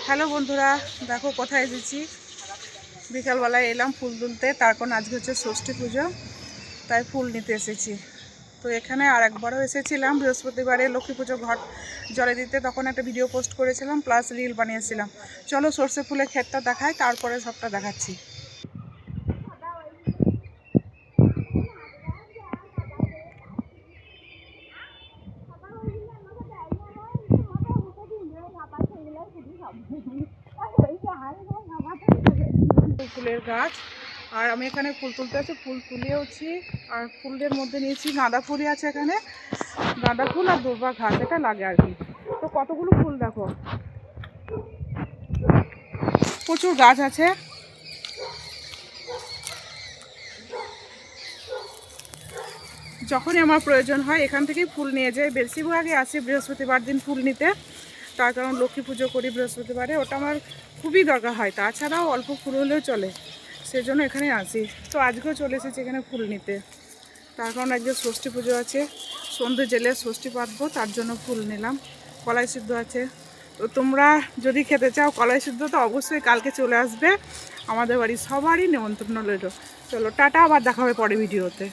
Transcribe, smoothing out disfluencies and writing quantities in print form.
Hello বন্ধুরা, দেখো কোথায় এসেছি। বিকালবেলায় এলাম ফুল তুলতে, তার কারণ আজকে হচ্ছে ষষ্ঠী পুজো, তাই ফুল নিতে এসেছি। তো এখানে আর একবারও এসেছিলাম বৃহস্পতিবারে লক্ষ্মী পুজো ঘট জলে দিতে, তখন একটা ভিডিও পোস্ট করেছিলাম, প্লাস রিল বানিয়েছিলাম। চলো সর্ষে ফুলের ক্ষেতটা দেখাই, তারপরে সবটা দেখাচ্ছি। ফুলের গাছ, আর আমি এখানে ফুল তুলতে আছি, ফুল তুলিয়েওছি। আর ফুলের মধ্যে নিয়েছি গাঁদা ফুলই আছে এখানে, গাঁদা ফুল আর দুর্বা ঘাস, এটা লাগে আর কি। তো কতগুলো ফুল দেখো, প্রচুর গাছ আছে। যখনই আমার প্রয়োজন হয় এখান থেকেই ফুল নিয়ে যাই। বেশিরভাগই আসি বৃহস্পতিবার দিন ফুল নিতে, তার কারণ লক্ষ্মী পুজো করি বৃহস্পতিবারে, ওটা আমার খুবই দরকার হয়। তাছাড়াও অল্প ফুল হলেও চলে, সেজন্য এখানে আসি। তো আজকেও চলে এসেছি এখানে ফুল নিতে, তার কারণ আজকে ষষ্ঠী পুজো আছে, সন্ধে জেলে ষষ্ঠী পাতবো, তার জন্য ফুল নিলাম। কলাই সিদ্ধ আছে, তো তোমরা যদি খেতে চাও কলাই সিদ্ধ তো অবশ্যই কালকে চলে আসবে, আমাদের বাড়ি সবারই নেমন্তন্ন রইল। চলো টাটা, আবার দেখা হবে পরে ভিডিওতে।